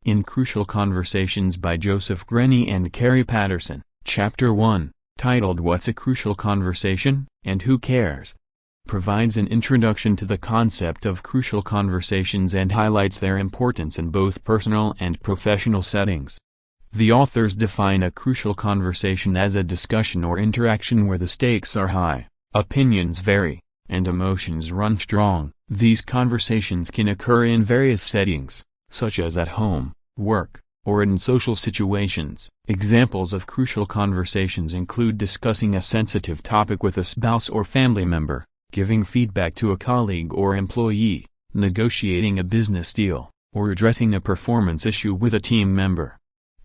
In Crucial Conversations by Joseph Grenny and Kerry Patterson, Chapter 1, titled What's a Crucial Conversation, and Who Cares?, provides an introduction to the concept of crucial conversations and highlights their importance in both personal and professional settings. The authors define a crucial conversation as a discussion or interaction where the stakes are high, opinions vary, and emotions run strong. These conversations can occur in various settings, such as at home, work, or in social situations. Examples of crucial conversations include discussing a sensitive topic with a spouse or family member, giving feedback to a colleague or employee, negotiating a business deal, or addressing a performance issue with a team member.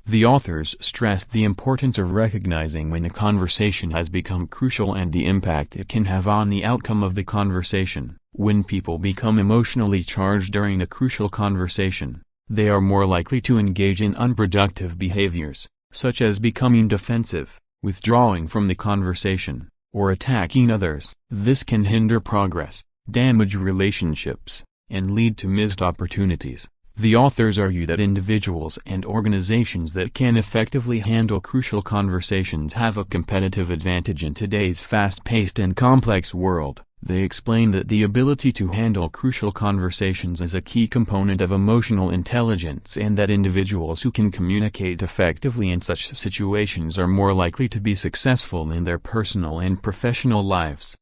The authors stressed the importance of recognizing when a conversation has become crucial and the impact it can have on the outcome of the conversation. When people become emotionally charged during a crucial conversation, they are more likely to engage in unproductive behaviors, such as becoming defensive, withdrawing from the conversation, or attacking others. This can hinder progress, damage relationships, and lead to missed opportunities. The authors argue that individuals and organizations that can effectively handle crucial conversations have a competitive advantage in today's fast-paced and complex world. They explain that the ability to handle crucial conversations is a key component of emotional intelligence and that individuals who can communicate effectively in such situations are more likely to be successful in their personal and professional lives.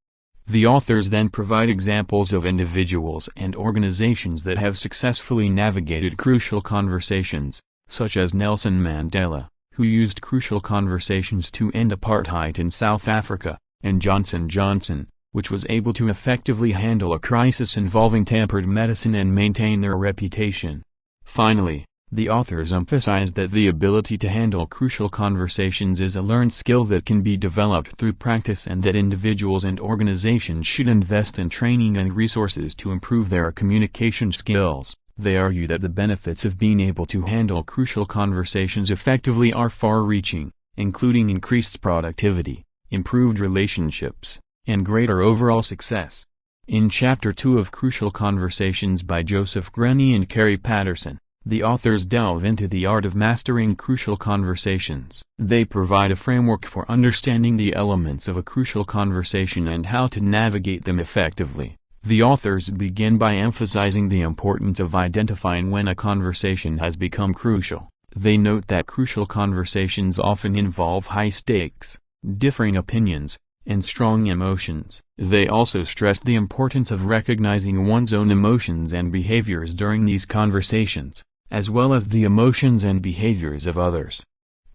The authors then provide examples of individuals and organizations that have successfully navigated crucial conversations, such as Nelson Mandela, who used crucial conversations to end apartheid in South Africa, and Johnson & Johnson, which was able to effectively handle a crisis involving tampered medicine and maintain their reputation. Finally, the authors emphasize that the ability to handle crucial conversations is a learned skill that can be developed through practice and that individuals and organizations should invest in training and resources to improve their communication skills. They argue that the benefits of being able to handle crucial conversations effectively are far-reaching, including increased productivity, improved relationships, and greater overall success. In Chapter 2 of Crucial Conversations by Joseph Grenny and Kerry Patterson, the authors delve into the art of mastering crucial conversations. They provide a framework for understanding the elements of a crucial conversation and how to navigate them effectively. The authors begin by emphasizing the importance of identifying when a conversation has become crucial. They note that crucial conversations often involve high stakes, differing opinions, and strong emotions. They also stress the importance of recognizing one's own emotions and behaviors during these conversations, as well as the emotions and behaviors of others.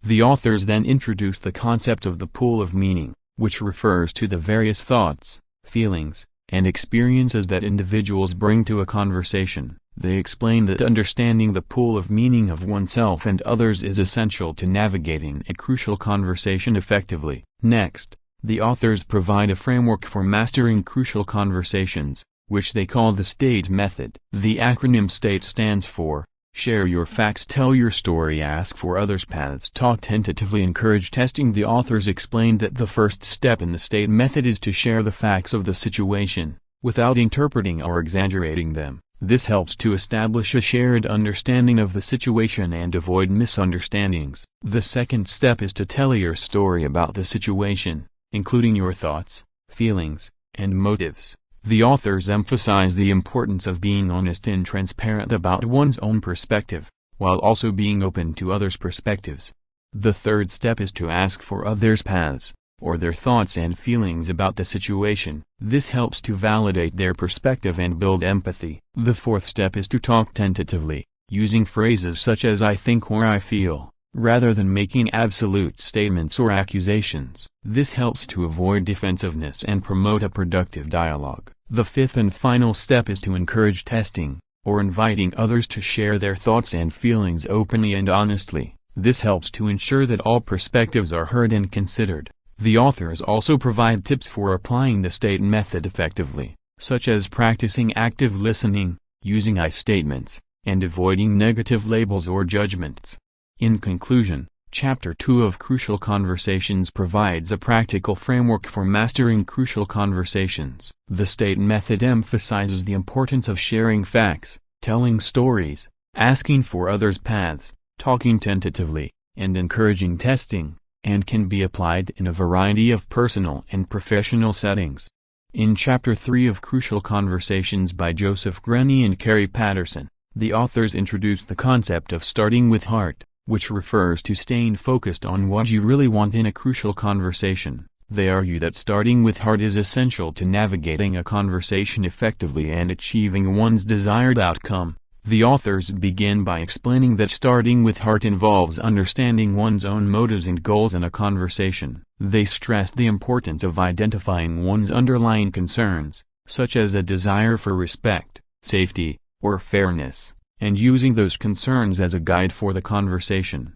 The authors then introduce the concept of the pool of meaning, which refers to the various thoughts, feelings, and experiences that individuals bring to a conversation. They explain that understanding the pool of meaning of oneself and others is essential to navigating a crucial conversation effectively. Next, the authors provide a framework for mastering crucial conversations, which they call the STATE method. The acronym STATE stands for Share Your Facts, Tell Your Story, Ask for Others' Paths, Talk Tentatively, Encourage Testing. The authors explained that the first step in the STATE method is to share the facts of the situation, without interpreting or exaggerating them. This helps to establish a shared understanding of the situation and avoid misunderstandings. The second step is to tell your story about the situation, including your thoughts, feelings, and motives. The authors emphasize the importance of being honest and transparent about one's own perspective, while also being open to others' perspectives. The third step is to ask for others' paths, or their thoughts and feelings about the situation. This helps to validate their perspective and build empathy. The fourth step is to talk tentatively, using phrases such as "I think" or "I feel," rather than making absolute statements or accusations. This helps to avoid defensiveness and promote a productive dialogue. The fifth and final step is to encourage testing, or inviting others to share their thoughts and feelings openly and honestly. This helps to ensure that all perspectives are heard and considered. The authors also provide tips for applying the STATE method effectively, such as practicing active listening, using I statements, and avoiding negative labels or judgments. In conclusion, Chapter 2 of Crucial Conversations provides a practical framework for mastering crucial conversations. The STATE method emphasizes the importance of sharing facts, telling stories, asking for others' paths, talking tentatively, and encouraging testing, and can be applied in a variety of personal and professional settings. In Chapter 3 of Crucial Conversations by Joseph Grenny and Kerry Patterson, the authors introduce the concept of starting with heart, which refers to staying focused on what you really want in a crucial conversation. They argue that starting with heart is essential to navigating a conversation effectively and achieving one's desired outcome. The authors begin by explaining that starting with heart involves understanding one's own motives and goals in a conversation. They stress the importance of identifying one's underlying concerns, such as a desire for respect, safety, or fairness, and using those concerns as a guide for the conversation.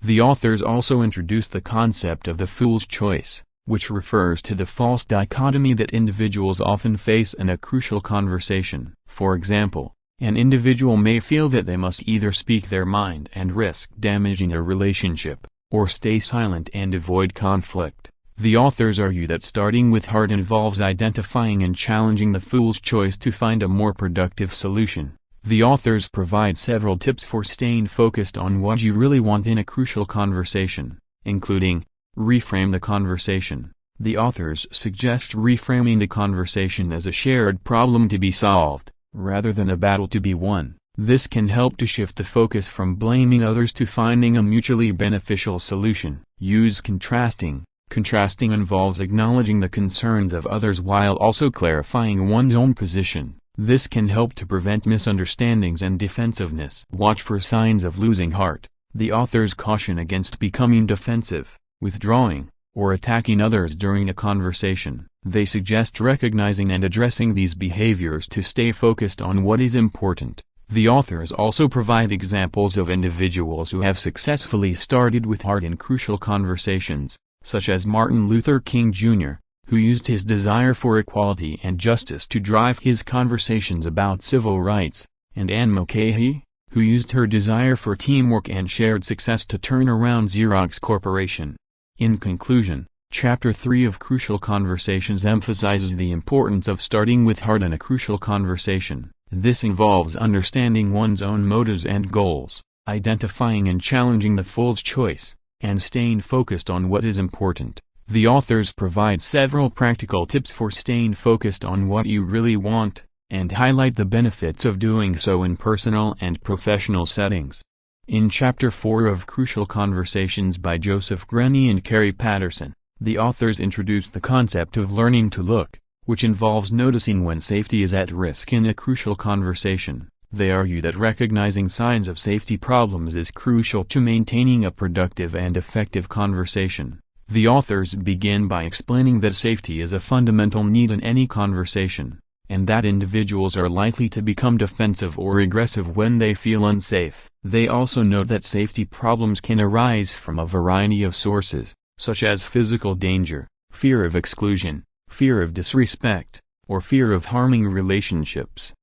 The authors also introduce the concept of the fool's choice, which refers to the false dichotomy that individuals often face in a crucial conversation. For example, an individual may feel that they must either speak their mind and risk damaging a relationship, or stay silent and avoid conflict. The authors argue that starting with heart involves identifying and challenging the fool's choice to find a more productive solution. The authors provide several tips for staying focused on what you really want in a crucial conversation, including: reframe the conversation. The authors suggest reframing the conversation as a shared problem to be solved, rather than a battle to be won. This can help to shift the focus from blaming others to finding a mutually beneficial solution. Use contrasting. Contrasting involves acknowledging the concerns of others while also clarifying one's own position. This can help to prevent misunderstandings and defensiveness. Watch for signs of losing heart. The authors caution against becoming defensive, withdrawing, or attacking others during a conversation. They suggest recognizing and addressing these behaviors to stay focused on what is important. The authors also provide examples of individuals who have successfully started with heart in crucial conversations, such as Martin Luther King Jr., who used his desire for equality and justice to drive his conversations about civil rights, and Anne Mulcahy, who used her desire for teamwork and shared success to turn around Xerox Corporation. In conclusion, Chapter 3 of Crucial Conversations emphasizes the importance of starting with heart in a crucial conversation. This involves understanding one's own motives and goals, identifying and challenging the fool's choice, and staying focused on what is important. The authors provide several practical tips for staying focused on what you really want, and highlight the benefits of doing so in personal and professional settings. In Chapter 4 of Crucial Conversations by Joseph Grenny and Kerry Patterson, the authors introduce the concept of learning to look, which involves noticing when safety is at risk in a crucial conversation. They argue that recognizing signs of safety problems is crucial to maintaining a productive and effective conversation. The authors begin by explaining that safety is a fundamental need in any conversation, and that individuals are likely to become defensive or aggressive when they feel unsafe. They also note that safety problems can arise from a variety of sources, such as physical danger, fear of exclusion, fear of disrespect, or fear of harming relationships.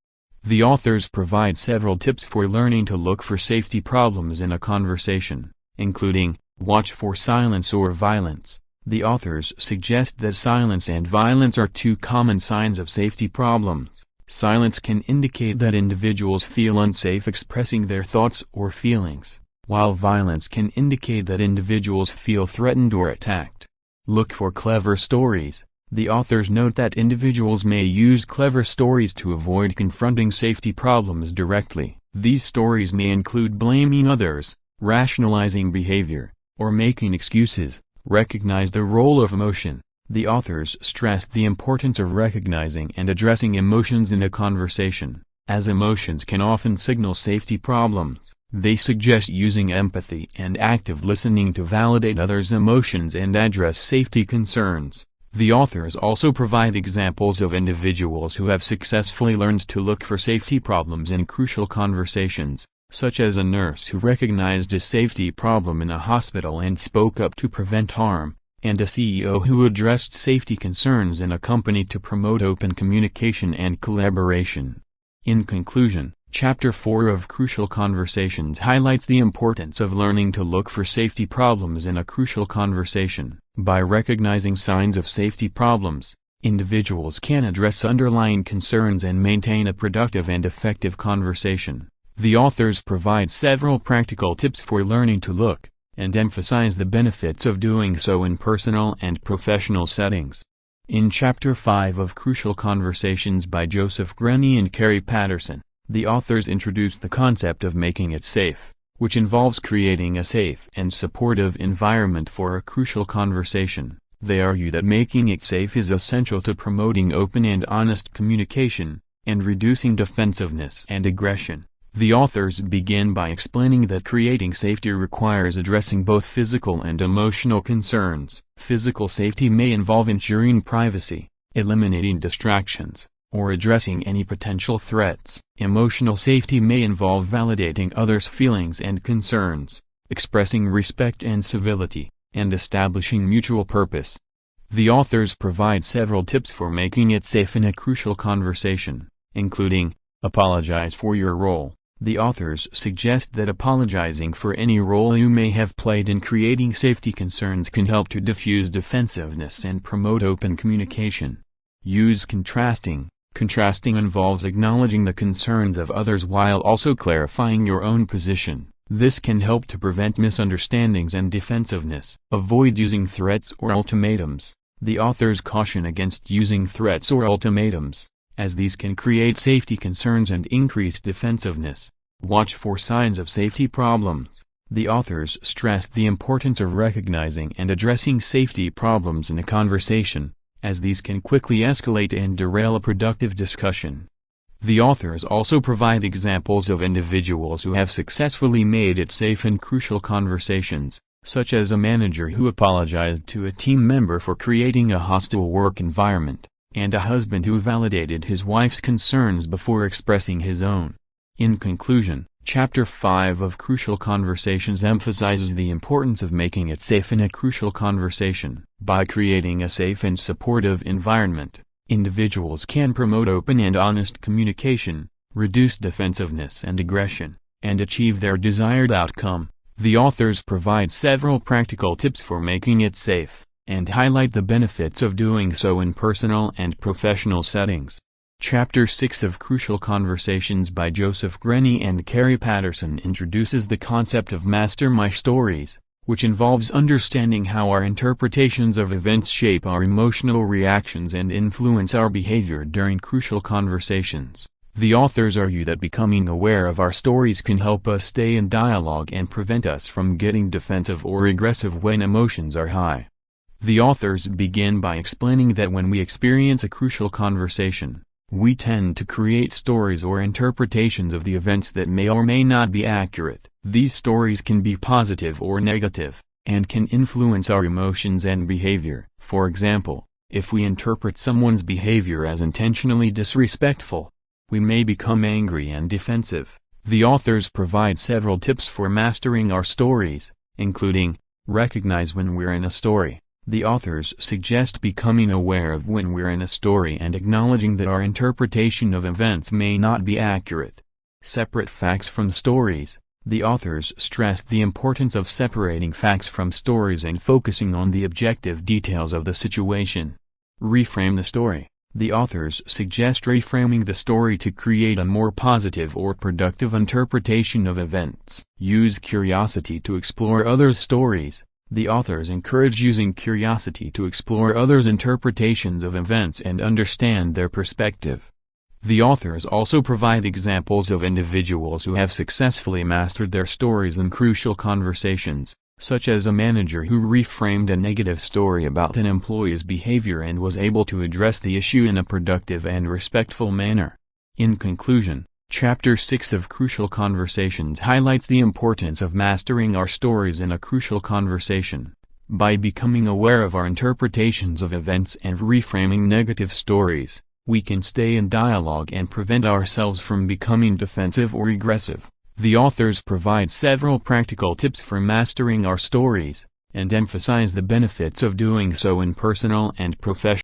The authors provide several tips for learning to look for safety problems in a conversation, including: watch for silence or violence. The authors suggest that silence and violence are two common signs of safety problems. Silence can indicate that individuals feel unsafe expressing their thoughts or feelings, while violence can indicate that individuals feel threatened or attacked. Look for clever stories. The authors note that individuals may use clever stories to avoid confronting safety problems directly. These stories may include blaming others, rationalizing behavior, or making excuses. Recognize the role of emotion. The authors stressed the importance of recognizing and addressing emotions in a conversation, as emotions can often signal safety problems. They suggest using empathy and active listening to validate others' emotions and address safety concerns. The authors also provide examples of individuals who have successfully learned to look for safety problems in crucial conversations, such as a nurse who recognized a safety problem in a hospital and spoke up to prevent harm, and a CEO who addressed safety concerns in a company to promote open communication and collaboration. In conclusion, Chapter 4 of Crucial Conversations highlights the importance of learning to look for safety problems in a crucial conversation. By recognizing signs of safety problems, individuals can address underlying concerns and maintain a productive and effective conversation. The authors provide several practical tips for learning to look, and emphasize the benefits of doing so in personal and professional settings. In Chapter 5 of Crucial Conversations by Joseph Grenny and Kerry Patterson, the authors introduce the concept of making it safe, which involves creating a safe and supportive environment for a crucial conversation. They argue that making it safe is essential to promoting open and honest communication, and reducing defensiveness and aggression. The authors begin by explaining that creating safety requires addressing both physical and emotional concerns. Physical safety may involve ensuring privacy, eliminating distractions, or addressing any potential threats. Emotional safety may involve validating others' feelings and concerns, expressing respect and civility, and establishing mutual purpose. The authors provide several tips for making it safe in a crucial conversation, including, apologize for your role. The authors suggest that apologizing for any role you may have played in creating safety concerns can help to diffuse defensiveness and promote open communication. Use contrasting. Contrasting involves acknowledging the concerns of others while also clarifying your own position. This can help to prevent misunderstandings and defensiveness. Avoid using threats or ultimatums. The authors caution against using threats or ultimatums, as these can create safety concerns and increase defensiveness. Watch for signs of safety problems. The authors stress the importance of recognizing and addressing safety problems in a conversation, as these can quickly escalate and derail a productive discussion. The authors also provide examples of individuals who have successfully made it safe in crucial conversations, such as a manager who apologized to a team member for creating a hostile work environment, and a husband who validated his wife's concerns before expressing his own. In conclusion, Chapter 5 of Crucial Conversations emphasizes the importance of making it safe in a crucial conversation. By creating a safe and supportive environment, individuals can promote open and honest communication, reduce defensiveness and aggression, and achieve their desired outcome. The authors provide several practical tips for making it safe, and highlight the benefits of doing so in personal and professional settings. Chapter 6 of Crucial Conversations by Joseph Grenny and Kerry Patterson introduces the concept of master my stories, which involves understanding how our interpretations of events shape our emotional reactions and influence our behavior during crucial conversations. The authors argue that becoming aware of our stories can help us stay in dialogue and prevent us from getting defensive or aggressive when emotions are high. The authors begin by explaining that when we experience a crucial conversation, we tend to create stories or interpretations of the events that may or may not be accurate. These stories can be positive or negative, and can influence our emotions and behavior. For example, if we interpret someone's behavior as intentionally disrespectful, we may become angry and defensive. The authors provide several tips for mastering our stories, including, recognize when we're in a story. The authors suggest becoming aware of when we're in a story and acknowledging that our interpretation of events may not be accurate. Separate facts from stories. The authors stressed the importance of separating facts from stories and focusing on the objective details of the situation. Reframe the story. The authors suggest reframing the story to create a more positive or productive interpretation of events. Use curiosity to explore others' stories. The authors encourage using curiosity to explore others' interpretations of events and understand their perspective. The authors also provide examples of individuals who have successfully mastered their stories in crucial conversations, such as a manager who reframed a negative story about an employee's behavior and was able to address the issue in a productive and respectful manner. In conclusion, Chapter 6 of Crucial Conversations highlights the importance of mastering our stories in a crucial conversation. By becoming aware of our interpretations of events and reframing negative stories, we can stay in dialogue and prevent ourselves from becoming defensive or aggressive. The authors provide several practical tips for mastering our stories, and emphasize the benefits of doing so in personal and professional